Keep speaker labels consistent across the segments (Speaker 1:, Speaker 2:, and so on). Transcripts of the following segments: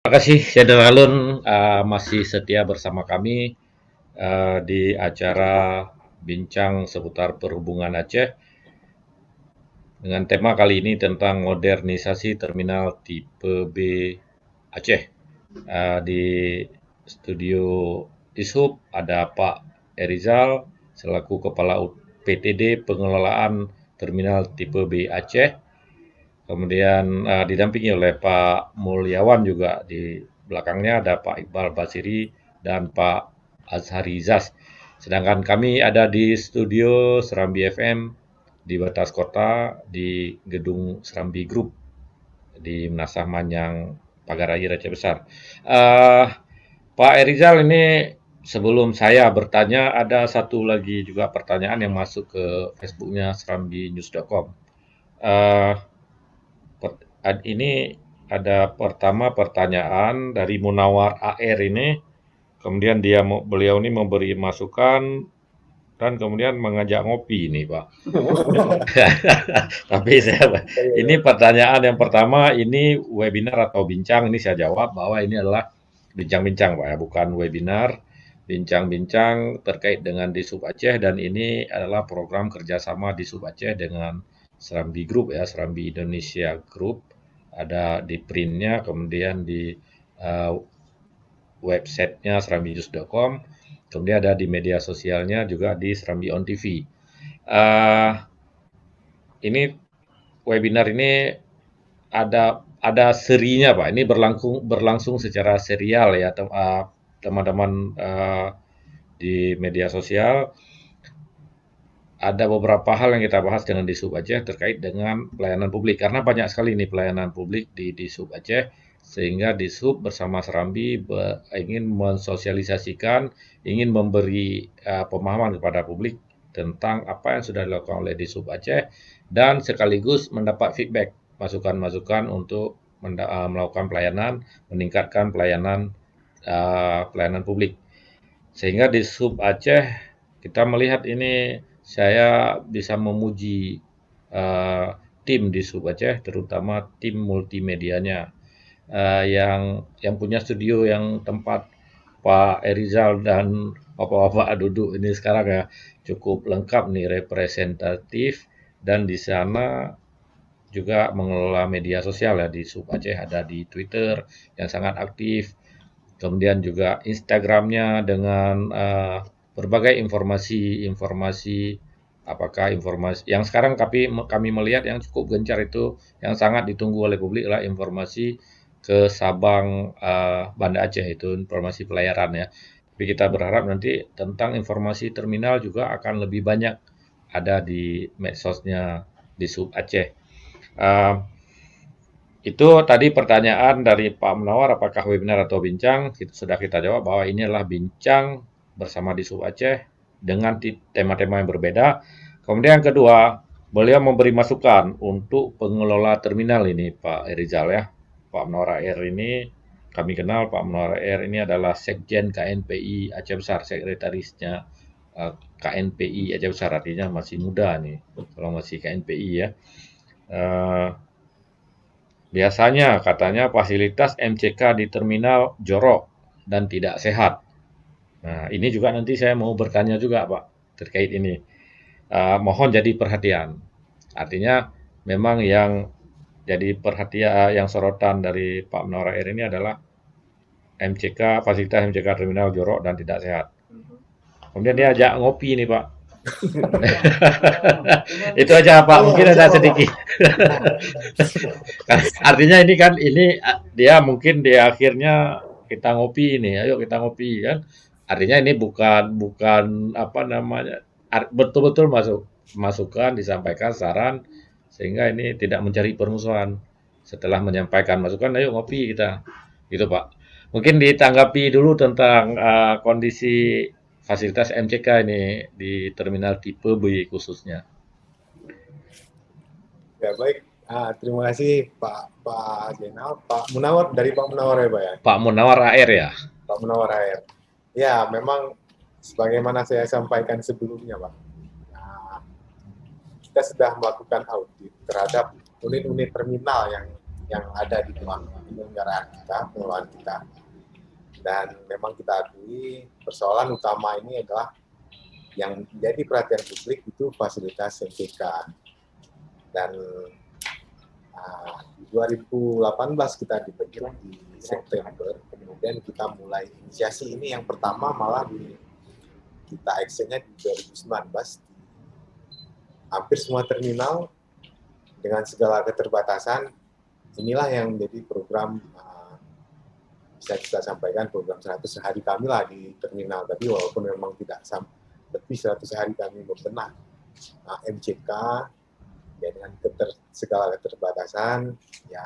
Speaker 1: Terima kasih Generalun masih setia bersama kami di acara bincang seputar perhubungan Aceh dengan tema kali ini tentang modernisasi terminal tipe B Aceh. Di studio Dishub ada Pak Erizal selaku Kepala PTD Pengelolaan Terminal Tipe B Aceh. Kemudian didampingi oleh Pak Mulyawan juga di belakangnya ada Pak Iqbal Basiri dan Pak Azhari Zas. Sedangkan kami ada di studio Serambi FM di batas kota di gedung Serambi Group di Menasah Manyang Pagaraya Aceh Besar. Uh, Pak Erizal ini sebelum saya bertanya ada satu lagi juga pertanyaan yang masuk ke Facebooknya serambinews.com. Uh, ini ada pertama pertanyaan dari Munawar AR ini, kemudian beliau ini memberi masukan dan kemudian mengajak ngopi ini Pak. Tapi ini pertanyaan yang pertama ini webinar atau bincang, ini saya jawab bahwa ini adalah bincang-bincang Pak ya, bukan webinar, bincang-bincang terkait dengan Disub Aceh dan ini adalah program kerjasama Disub Aceh dengan Serambi Group ya, Serambi Indonesia Group, ada di printnya, kemudian di uh, websitenya serambinews.com, kemudian ada di media sosialnya juga di Serambi On TV. Ini webinar ini ada serinya Pak. Ini berlangsung secara serial ya teman-teman di media sosial. Ada beberapa hal yang kita bahas dengan Disub Aceh terkait dengan pelayanan publik karena banyak sekali nih pelayanan publik di Disub Aceh sehingga Disub bersama Serambi ingin mensosialisasikan, ingin memberi pemahaman kepada publik tentang apa yang sudah dilakukan oleh Disub Aceh dan sekaligus mendapat feedback, masukan-masukan untuk melakukan pelayanan, meningkatkan pelayanan publik. Sehingga di Sub Aceh kita melihat ini saya bisa memuji uh, tim di Sub Aceh, terutama tim multimedianya yang punya studio yang tempat Pak Erizal dan bapak-bapak duduk ini sekarang ya cukup lengkap nih representatif dan di sana juga mengelola media sosial ya di Sub Aceh ada di Twitter yang sangat aktif, kemudian juga Instagramnya dengan berbagai informasi-informasi apakah informasi yang sekarang kami melihat yang cukup gencar itu yang sangat ditunggu oleh publik adalah informasi ke Sabang Banda Aceh itu informasi pelayaran ya. Tapi kita berharap nanti tentang informasi terminal juga akan lebih banyak ada di medsosnya di Sub Aceh. Uh, itu tadi pertanyaan dari Pak Munawar, apakah webinar atau bincang? Sudah kita jawab bahwa ini adalah bincang bersama di Sub Aceh dengan tema-tema yang berbeda. Kemudian yang kedua, beliau memberi masukan untuk pengelola terminal ini, Pak Erizal ya. Pak Munawar Air ini kami kenal Pak Munawar Air ini adalah Sekjen KNPI Aceh Besar, sekretarisnya KNPI Aceh Besar, artinya masih muda nih, kalau masih KNPI ya. Biasanya katanya fasilitas MCK di terminal jorok dan tidak sehat. Nah, ini juga nanti saya mau bertanya juga, Pak, terkait ini. Mohon jadi perhatian. Artinya memang yang jadi perhatian yang sorotan dari Pak Menora Air ini adalah MCK, fasilitas MCK terminal jorok dan tidak sehat. Kemudian dia ajak ngopi nih, Pak. Itu aja Pak, mungkin ada sedikit. Artinya ini kan dia mungkin di akhirnya kita ngopi ini, ayo kita ngopi kan. Artinya ini bukan bukan apa namanya betul-betul masukan disampaikan saran sehingga ini tidak mencari permusuhan. Setelah menyampaikan masukan, ayo ngopi kita, gitu Pak. Mungkin ditanggapi dulu tentang kondisi fasilitas MCK ini di terminal tipe B khususnya.
Speaker 2: Ya baik, terima kasih Pak Jenal, Pak Munawar dari Pak Munawar ya Pak ya.
Speaker 1: Pak Munawar AR ya.
Speaker 2: Pak Munawar AR. Ya memang sebagaimana saya sampaikan sebelumnya Pak, nah, kita sudah melakukan audit terhadap unit-unit terminal yang yang ada di dalam penyelenggaraan kita, pengelolaan kita. Dan memang kita akui persoalan utama ini adalah yang menjadi perhatian publik itu fasilitas MCK. Dan 2018 kita dibentuk di September, kemudian kita mulai inisiasi ini yang pertama malah kita actionnya di 2019. Hampir semua terminal dengan segala keterbatasan, inilah yang menjadi program bisa kita sampaikan program 100 hari kami lah di terminal. Tapi walaupun memang tidak lebih 100 hari kami membenah MCK ya dengan segala keterbatasan, ya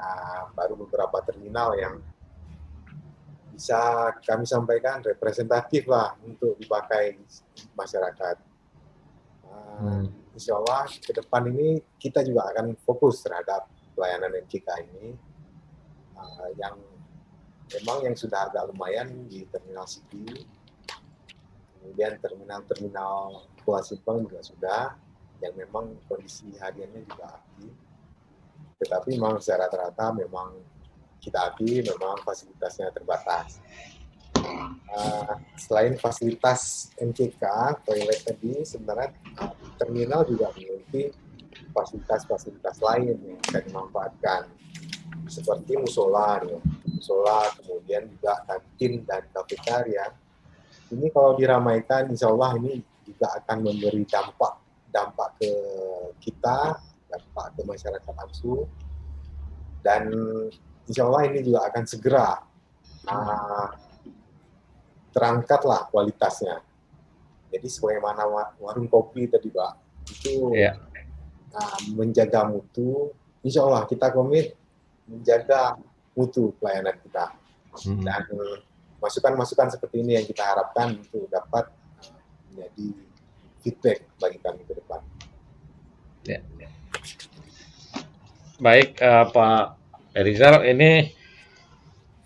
Speaker 2: baru beberapa terminal yang bisa kami sampaikan representatif lah untuk dipakai masyarakat. Insya Allah ke depan ini kita juga akan fokus terhadap pelayanan MCK ini yang memang yang sudah agak lumayan di Terminal City, kemudian terminal Pulau Simpang juga sudah, yang memang kondisi hariannya juga aktif. Tetapi memang secara rata-rata memang kita akui memang fasilitasnya terbatas. Selain fasilitas MCK, toilet tadi, sebenarnya terminal juga memiliki fasilitas-fasilitas lain yang bisa dimanfaatkan, seperti musola, kemudian juga kantin dan kafetaria. Ini kalau diramaikan, insya Allah ini juga akan memberi dampak ke kita, dampak ke masyarakat langsung, dan insya Allah ini juga akan segera terangkatlah kualitasnya. Jadi sebagaimana warung kopi tadi Pak, itu menjaga mutu, insya Allah kita komit menjaga mutu pelayanan kita. Dan masukan-masukan seperti ini yang kita harapkan itu dapat menjadi feedback bagi kami ke depan.
Speaker 1: Ya. Baik Pak Rizal, ini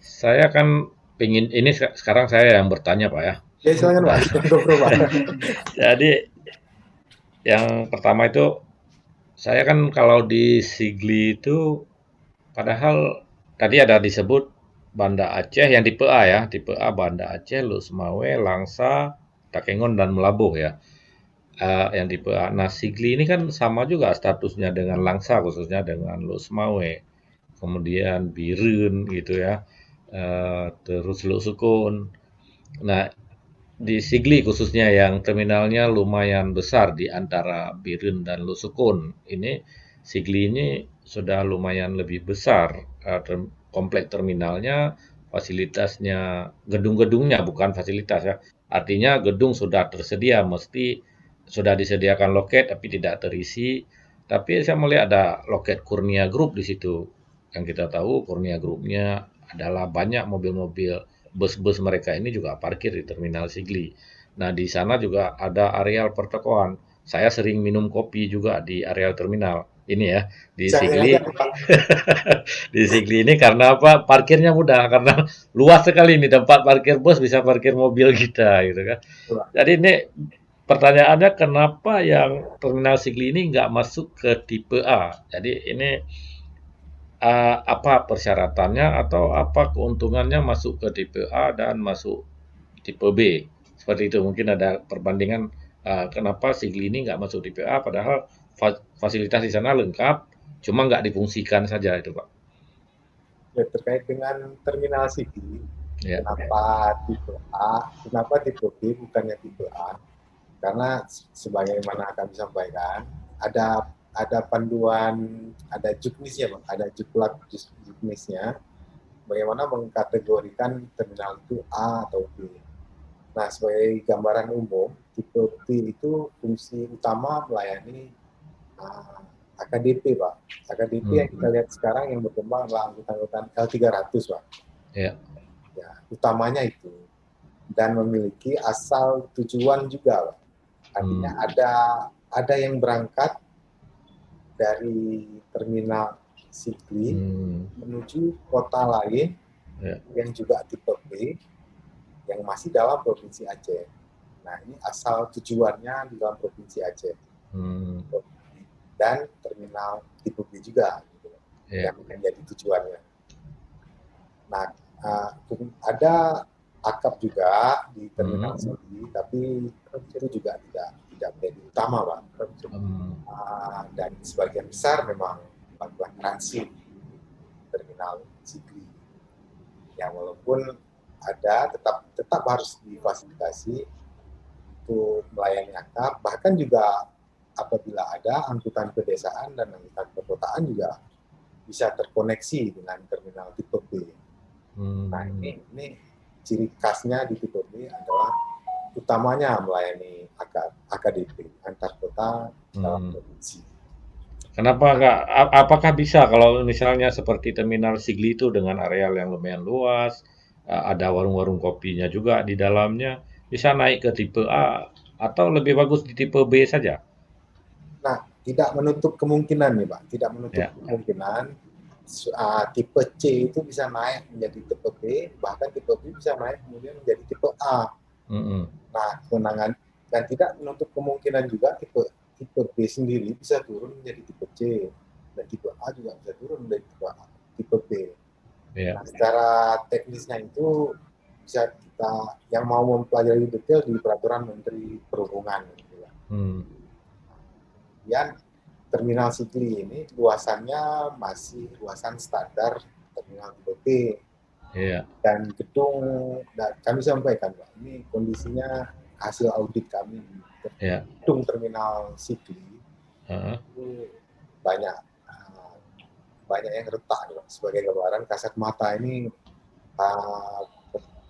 Speaker 1: saya kan ini sekarang saya yang bertanya Pak ya.
Speaker 2: Ya silakan Pak.
Speaker 1: Jadi yang pertama itu saya kan kalau di Sigli itu padahal tadi ada disebut Banda Aceh yang tipe A ya, tipe A Banda Aceh, Lusmawe, Langsa, Takengon dan Melabuh ya. Yang tipe A. Nah, Sigli ini kan sama juga statusnya dengan Langsa khususnya dengan Lusmawe. Kemudian Birun gitu ya. Terus Lusukun. Nah, di Sigli khususnya yang terminalnya lumayan besar di antara Birun dan Lusukun. Ini Sigli ini sudah lumayan lebih besar komplek terminalnya, fasilitasnya, gedung-gedungnya bukan fasilitas ya. Artinya gedung sudah tersedia, mesti sudah disediakan loket tapi tidak terisi. Tapi saya melihat ada loket Kurnia Group di situ. Yang kita tahu Kurnia Groupnya adalah banyak mobil-mobil bus-bus mereka ini juga parkir di Terminal Sigli. Nah, di sana juga ada areal pertokoan. Saya sering minum kopi juga di areal terminal ini ya, di Sigli. Di Sigli ini karena apa? Parkirnya mudah, karena luas sekali ini tempat parkir bus, bisa parkir mobil kita gitu kan. Jadi ini pertanyaannya kenapa yang Terminal Sigli ini nggak masuk ke tipe A? Jadi ini apa persyaratannya atau apa keuntungannya masuk ke tipe A dan masuk tipe B? Seperti itu, mungkin ada perbandingan kenapa Sigli ini nggak masuk tipe A padahal fasilitas di sana lengkap, cuma nggak difungsikan saja itu Pak.
Speaker 2: Ya, terkait dengan Terminal Sigli, kenapa tipe A, kenapa tipe B bukannya tipe A? Karena sebagaimana kami sampaikan, ada panduan, ada juknisnya, Bang, ada juknisnya, bagaimana mengkategorikan terminal itu A atau B. Nah, sebagai gambaran umum, tipe B itu fungsi utama melayani AKDP, Pak. AKDP yang kita lihat sekarang yang berkembang adalah angkutan L300, Pak. Ya, utamanya itu. Dan memiliki asal tujuan juga, Pak. Artinya ada yang berangkat dari terminal Sigli menuju kota lain yang juga tipe B yang masih dalam provinsi Aceh. Nah, ini asal tujuannya di dalam provinsi Aceh. Dan terminal tipe B juga. Gitu.
Speaker 1: ya.
Speaker 2: yang menjadi tujuannya. Nah, ada akap juga di terminal sendiri, tapi itu juga tidak menjadi utama, Pak. Dan sebagian besar memang bantuan transit terminal Sigli. Ya walaupun ada tetap harus difasilitasi untuk melayani akap, bahkan juga apabila ada angkutan pedesaan dan angkutan perkotaan juga bisa terkoneksi dengan terminal tipe B. Nah ini ciri khasnya di tipe B adalah utamanya melayani AKDP antar kota dalam provinsi.
Speaker 1: Kenapa nggak? Apakah bisa kalau misalnya seperti terminal Sigli itu dengan areal yang lumayan luas, ada warung-warung kopinya juga di dalamnya, bisa naik ke tipe A atau lebih bagus di tipe B saja?
Speaker 2: Nah, tidak menutup kemungkinan nih, Pak. Tidak menutup
Speaker 1: Ya.
Speaker 2: kemungkinan tipe C itu bisa naik menjadi tipe B, bahkan tipe B bisa naik kemudian menjadi tipe A. Nah, kewenangan dan tidak menutup kemungkinan juga tipe B sendiri bisa turun menjadi tipe C dan tipe A juga bisa turun menjadi tipe B.
Speaker 1: Ya.
Speaker 2: Nah, secara teknisnya itu bisa kita yang mau mempelajari detail di peraturan Menteri Perhubungan. Gitu ya. Kemudian terminal Sigli ini luasannya masih luasan standar terminal tipe B.
Speaker 1: Iya.
Speaker 2: Dan gedung, kami sampaikan Pak, ini kondisinya hasil audit kami di gedung terminal Sigli itu banyak yang retak Pak. Sebagai gambaran kasat mata ini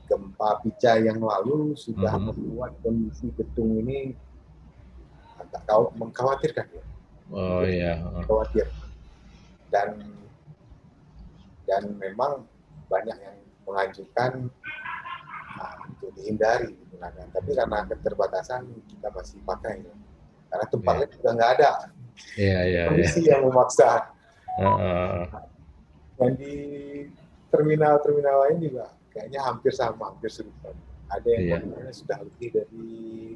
Speaker 2: gempa pica yang lalu sudah membuat kondisi gedung ini agak mengkhawatirkan ya.
Speaker 1: Oh iya.
Speaker 2: Khawatir. Dan memang banyak yang mengajukan untuk dihindari digunakan. Tapi karena keterbatasan kita masih pakai. Karena tempatnya juga nggak ada. Kondisi yang memaksa. Dan di terminal-terminal lain juga kayaknya hampir sama, hampir serupa. Ada yang kondisinya sudah lebih dari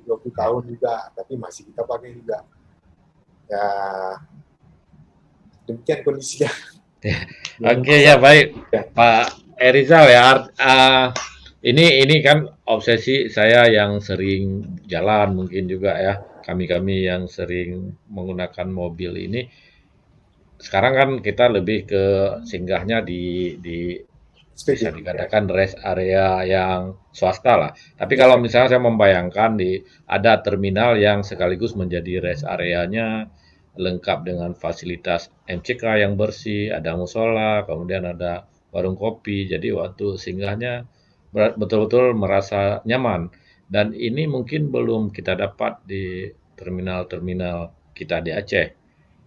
Speaker 2: 20 tahun juga, tapi masih kita pakai juga. Ya, demikian kondisinya.
Speaker 1: Oke ya, baik Pak Erizal ya. Ini kan obsesi saya yang sering jalan mungkin juga ya. Kami yang sering menggunakan mobil ini. Sekarang kan kita lebih ke singgahnya di bisa dikatakan rest area yang swasta lah. Tapi kalau misalnya saya membayangkan ada terminal yang sekaligus menjadi rest areanya lengkap dengan fasilitas MCK yang bersih, ada musola, kemudian ada warung kopi. Jadi waktu singgahnya betul-betul merasa nyaman. Dan ini mungkin belum kita dapat di terminal-terminal kita di Aceh,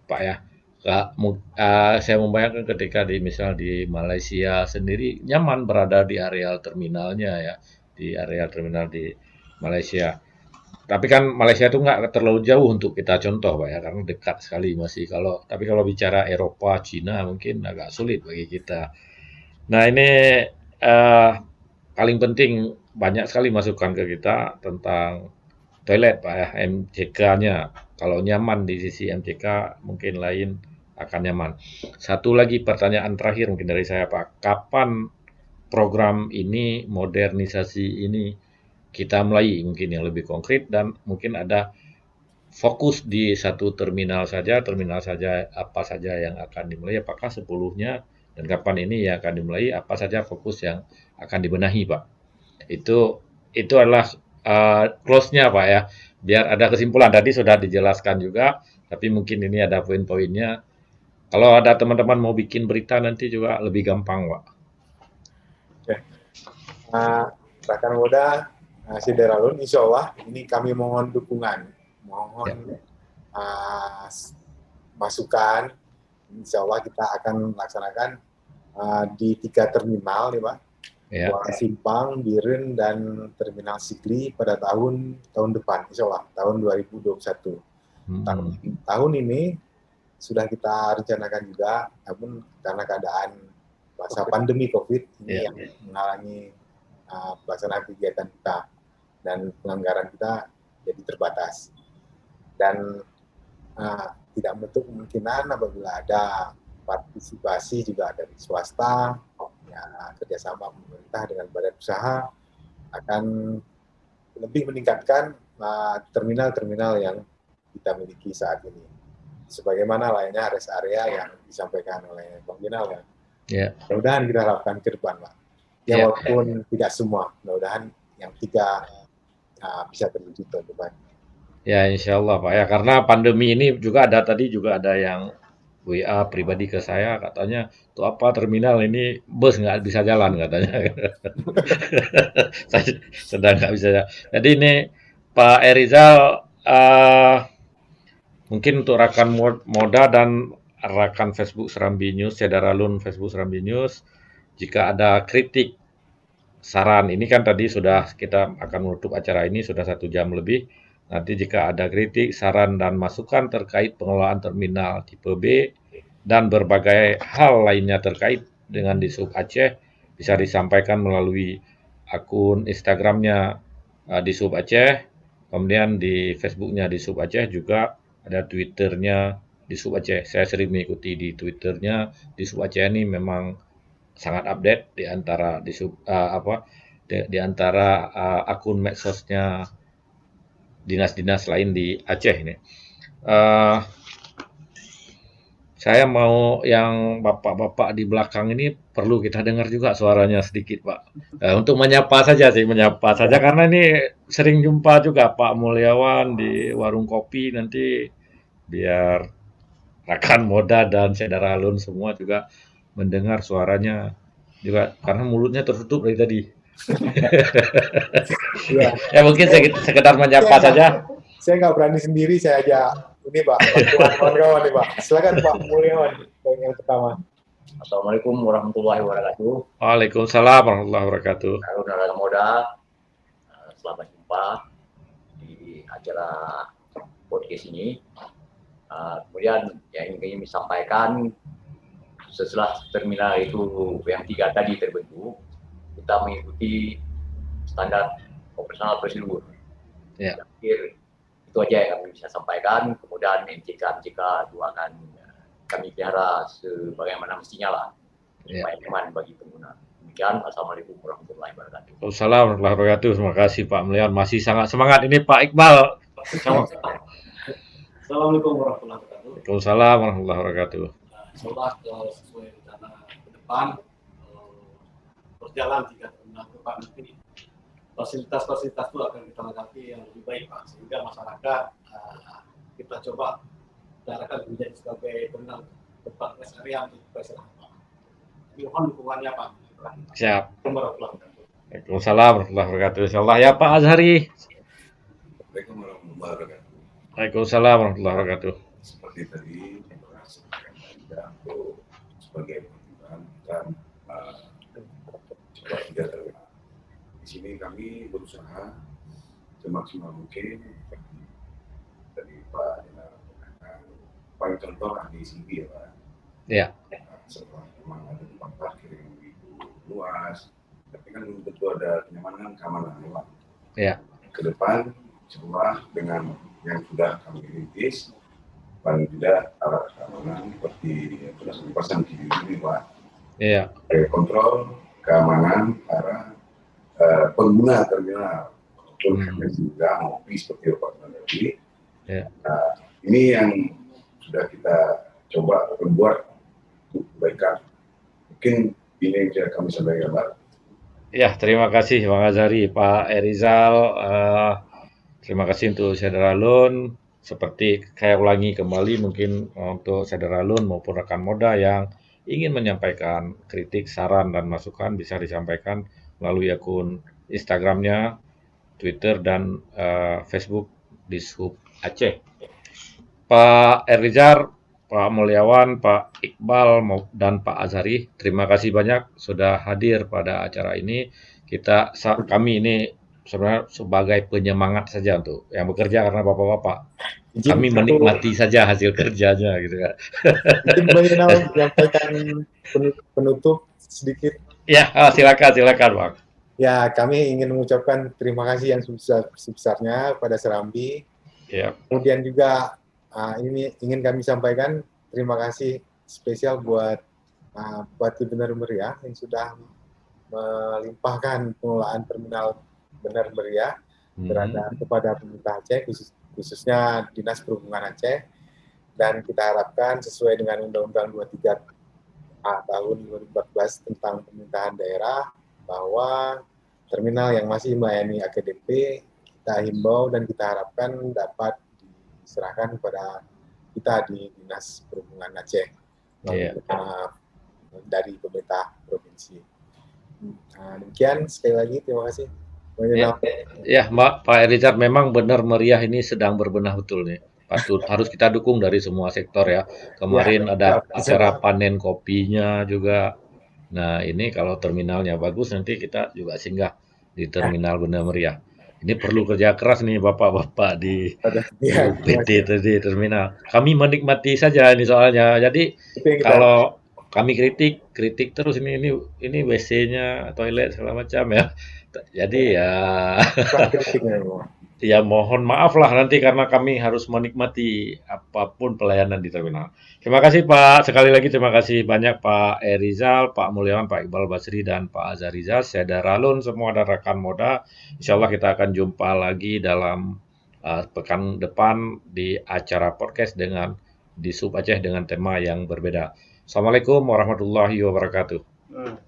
Speaker 1: Pak ya. Saya membayangkan ketika misal di Malaysia sendiri nyaman berada di areal terminalnya ya, di areal terminal di Malaysia. Tapi kan Malaysia itu nggak terlalu jauh untuk kita contoh, Pak ya, karena dekat sekali masih. Tapi kalau bicara Eropa, Cina mungkin agak sulit bagi kita. Nah ini paling penting banyak sekali masukan ke kita tentang toilet, Pak ya, MCK-nya. Kalau nyaman di sisi MCK mungkin lain akan nyaman. Satu lagi pertanyaan terakhir mungkin dari saya, Pak. Kapan program ini, modernisasi ini kita mulai mungkin yang lebih konkret dan mungkin ada fokus di satu terminal saja apa saja yang akan dimulai, apakah 10-nya dan kapan ini yang akan dimulai, apa saja fokus yang akan dibenahi, Pak. Itu adalah close-nya, Pak ya. Biar ada kesimpulan. Tadi sudah dijelaskan juga, tapi mungkin ini ada poin-poinnya. Kalau ada teman-teman mau bikin berita nanti juga lebih gampang, Pak.
Speaker 2: Oke. Rekan Moda, Sideralun, insya Allah ini kami mohon dukungan, mohon masukan. Insya Allah kita akan laksanakan di 3 terminal, ya Pak. Kuala Simpang, Biren, dan Terminal Sigli pada tahun depan, insya Allah, tahun 2021. Tahun ini sudah kita rencanakan juga, namun karena keadaan masa pandemi COVID ini yang mengalami pelaksanaan kegiatan kita dan pelanggaran kita jadi terbatas. Dan tidak menutup kemungkinan apabila ada partisipasi juga dari swasta, ya, kerjasama pemerintah dengan badan usaha akan lebih meningkatkan terminal-terminal yang kita miliki saat ini. Sebagaimana lainnya rest area yang disampaikan oleh Bang Binal ya.
Speaker 1: Ya.
Speaker 2: Mudah-mudahan kita harapkan ke depan, Pak. Ya, walaupun tidak semua, mudah-mudahan yang 3 bisa terwujud tahun depan.
Speaker 1: Ya, insya Allah Pak ya, karena pandemi ini juga ada yang WA pribadi ke saya katanya, tuh apa terminal ini bus nggak bisa jalan katanya. Saya sedang nggak bisa jalan. Jadi ini Pak Erizal, mungkin untuk rekan Moda dan rekan Facebook Serambi News, Sedaralun Facebook Serambi News, jika ada kritik, saran, ini kan tadi sudah kita akan menutup acara ini sudah 1 jam lebih. Nanti jika ada kritik, saran, dan masukan terkait pengelolaan terminal tipe B dan berbagai hal lainnya terkait dengan di Sub Aceh, bisa disampaikan melalui akun Instagramnya di Sub Aceh, kemudian di Facebooknya di Sub Aceh, juga ada Twitternya di Sub Aceh. Saya sering mengikuti di Twitternya di Sub Aceh ini, memang sangat update di antara di antara akun medsosnya dinas-dinas lain di Aceh ini. Saya mau yang bapak-bapak di belakang ini perlu kita dengar juga suaranya sedikit, Pak. Untuk menyapa saja karena ini sering jumpa juga Pak Mulyawan di warung kopi, nanti biar rekan Moda dan Sedaralun semua juga mendengar suaranya juga, karena mulutnya tertutup dari tadi. Ya mungkin sekedar menyapa saja.
Speaker 2: Saya nggak berani sendiri, saya aja ini Pak, bantuan kawan-kawan nih Pak. Silakan Pak Mulyawan yang pertama.
Speaker 3: Assalamualaikum warahmatullahi wabarakatuh.
Speaker 1: Waalaikumsalam warahmatullahi wabarakatuh.
Speaker 3: Rekan Moda, selamat jumpa di acara podcast ini. Kemudian yang ingin disampaikan, setelah terminal itu yang 3 tadi terbentuk, kita mengikuti standar operasional prosedur.
Speaker 1: Ya.
Speaker 3: Akhir itu aja yang kami bisa sampaikan. Kemudian MCK itu akan kami pelihara sebagaimana mestinya lah, supaya nyaman bagi pengguna. Demikian, Assalamualaikum warahmatullahi wabarakatuh.
Speaker 1: Waalaikumsalam warahmatullahi wabarakatuh. Terima kasih Pak Mulyawan, masih sangat semangat ini Pak Iqbal.
Speaker 4: Assalamualaikum warahmatullahi wabarakatuh.
Speaker 1: Waalaikumsalam warahmatullahi wabarakatuh.
Speaker 4: Insyaallah sesuai rencana ke depan berjalan 3 tahun ke depan nanti fasilitas-fasilitas itu akan kita lengkapi yang lebih baik Pak, sehingga masyarakat kita coba carakan menjadi sebagai terminal tempat rest area untuk beristirahat Pak. Mohon dukungannya Pak.
Speaker 1: Siap.
Speaker 4: Waalaikumsalam
Speaker 1: warahmatullahi wabarakatuh. Insyaallah ya Pak Azhari.
Speaker 5: Assalamualaikum warahmatullahi wabarakatuh.
Speaker 1: Waalaikumsalam warahmatullahi wabarakatuh.
Speaker 5: Seperti tadi kita untuk sebagai pertimbangan dan coba tidak terlalu. Di sini kami berusaha semaksimal mungkin dari Pak Dinar, paling contoh ahli CV ya Pak.
Speaker 1: Ya.
Speaker 5: Setelah memang ada tempat parkir yang begitu luas, tapi kan tentu ada kenyamanan keamanan ya Pak.
Speaker 1: Ya.
Speaker 5: Ke depan setelah dengan yang sudah kami rintis, paling tidak alat keamanan seperti yang sudah kami pasang di ini Pak.
Speaker 1: Iya.
Speaker 5: Kontrol keamanan para pengguna terminal, maupun juga ngopi seperti Pak tadi.
Speaker 1: Ya.
Speaker 5: Nah, ini yang sudah kita coba buat untuk kebaikan. Mungkin ini yang bisa kami sampaikan Pak.
Speaker 1: Ya, terima kasih Bang Azhari, Pak Erizal. Terima kasih untuk Sedaralun. Seperti saya ulangi kembali, mungkin untuk Sedaralun maupun rekan Moda yang ingin menyampaikan kritik, saran, dan masukan bisa disampaikan melalui akun Instagramnya, Twitter, dan Facebook di Sub Aceh. Pak Erizal, Pak Mulyawan, Pak Iqbal, dan Pak Azhari, terima kasih banyak sudah hadir pada acara ini. Kami ini sebenarnya sebagai penyemangat saja untuk yang bekerja, karena bapak-bapak kami menikmati saja hasil kerjanya gitu kan.
Speaker 2: Mungkin menyampaikan penutup sedikit.
Speaker 1: Ya, silakan Bang.
Speaker 2: Ya, kami ingin mengucapkan terima kasih yang sebesar-besarnya pada Serambi.
Speaker 1: Ya.
Speaker 2: Kemudian juga ini ingin kami sampaikan terima kasih spesial buat Bupati Benar Meriah yang sudah melimpahkan pengelolaan terminal Benar Meriah kepada pemerintah Aceh, khususnya Dinas Perhubungan Aceh, dan kita harapkan sesuai dengan Undang-Undang 23 tahun 2014 tentang pemerintahan daerah, bahwa terminal yang masih melayani AKDP kita himbau dan kita harapkan dapat diserahkan kepada kita di Dinas Perhubungan Aceh dari pemerintah provinsi. Demikian, sekali lagi terima kasih.
Speaker 1: Ya, Pak Richard, memang Benar Meriah ini sedang berbenah betul nih. Harus kita dukung dari semua sektor ya. Kemarin ada acara panen kopinya juga. Nah, ini kalau terminalnya bagus, nanti kita juga singgah di terminal Benar Meriah. Ini perlu kerja keras nih bapak-bapak di UPT tadi terminal. Kami menikmati saja ini soalnya. Jadi kalau kami kritik terus ini WC-nya, toilet segala macam ya. Jadi ya mohon maaf lah nanti karena kami harus menikmati apapun pelayanan di terminal. Terima kasih Pak, sekali lagi terima kasih banyak Pak Rizal, Pak Mulyawan, Pak Iqbal Basri, dan Pak Azhar Rizal. Saya Daralun, semua dan rekan Moda. Insya Allah kita akan jumpa lagi dalam pekan depan di acara podcast di Sub Aceh dengan tema yang berbeda. Assalamualaikum warahmatullahi wabarakatuh.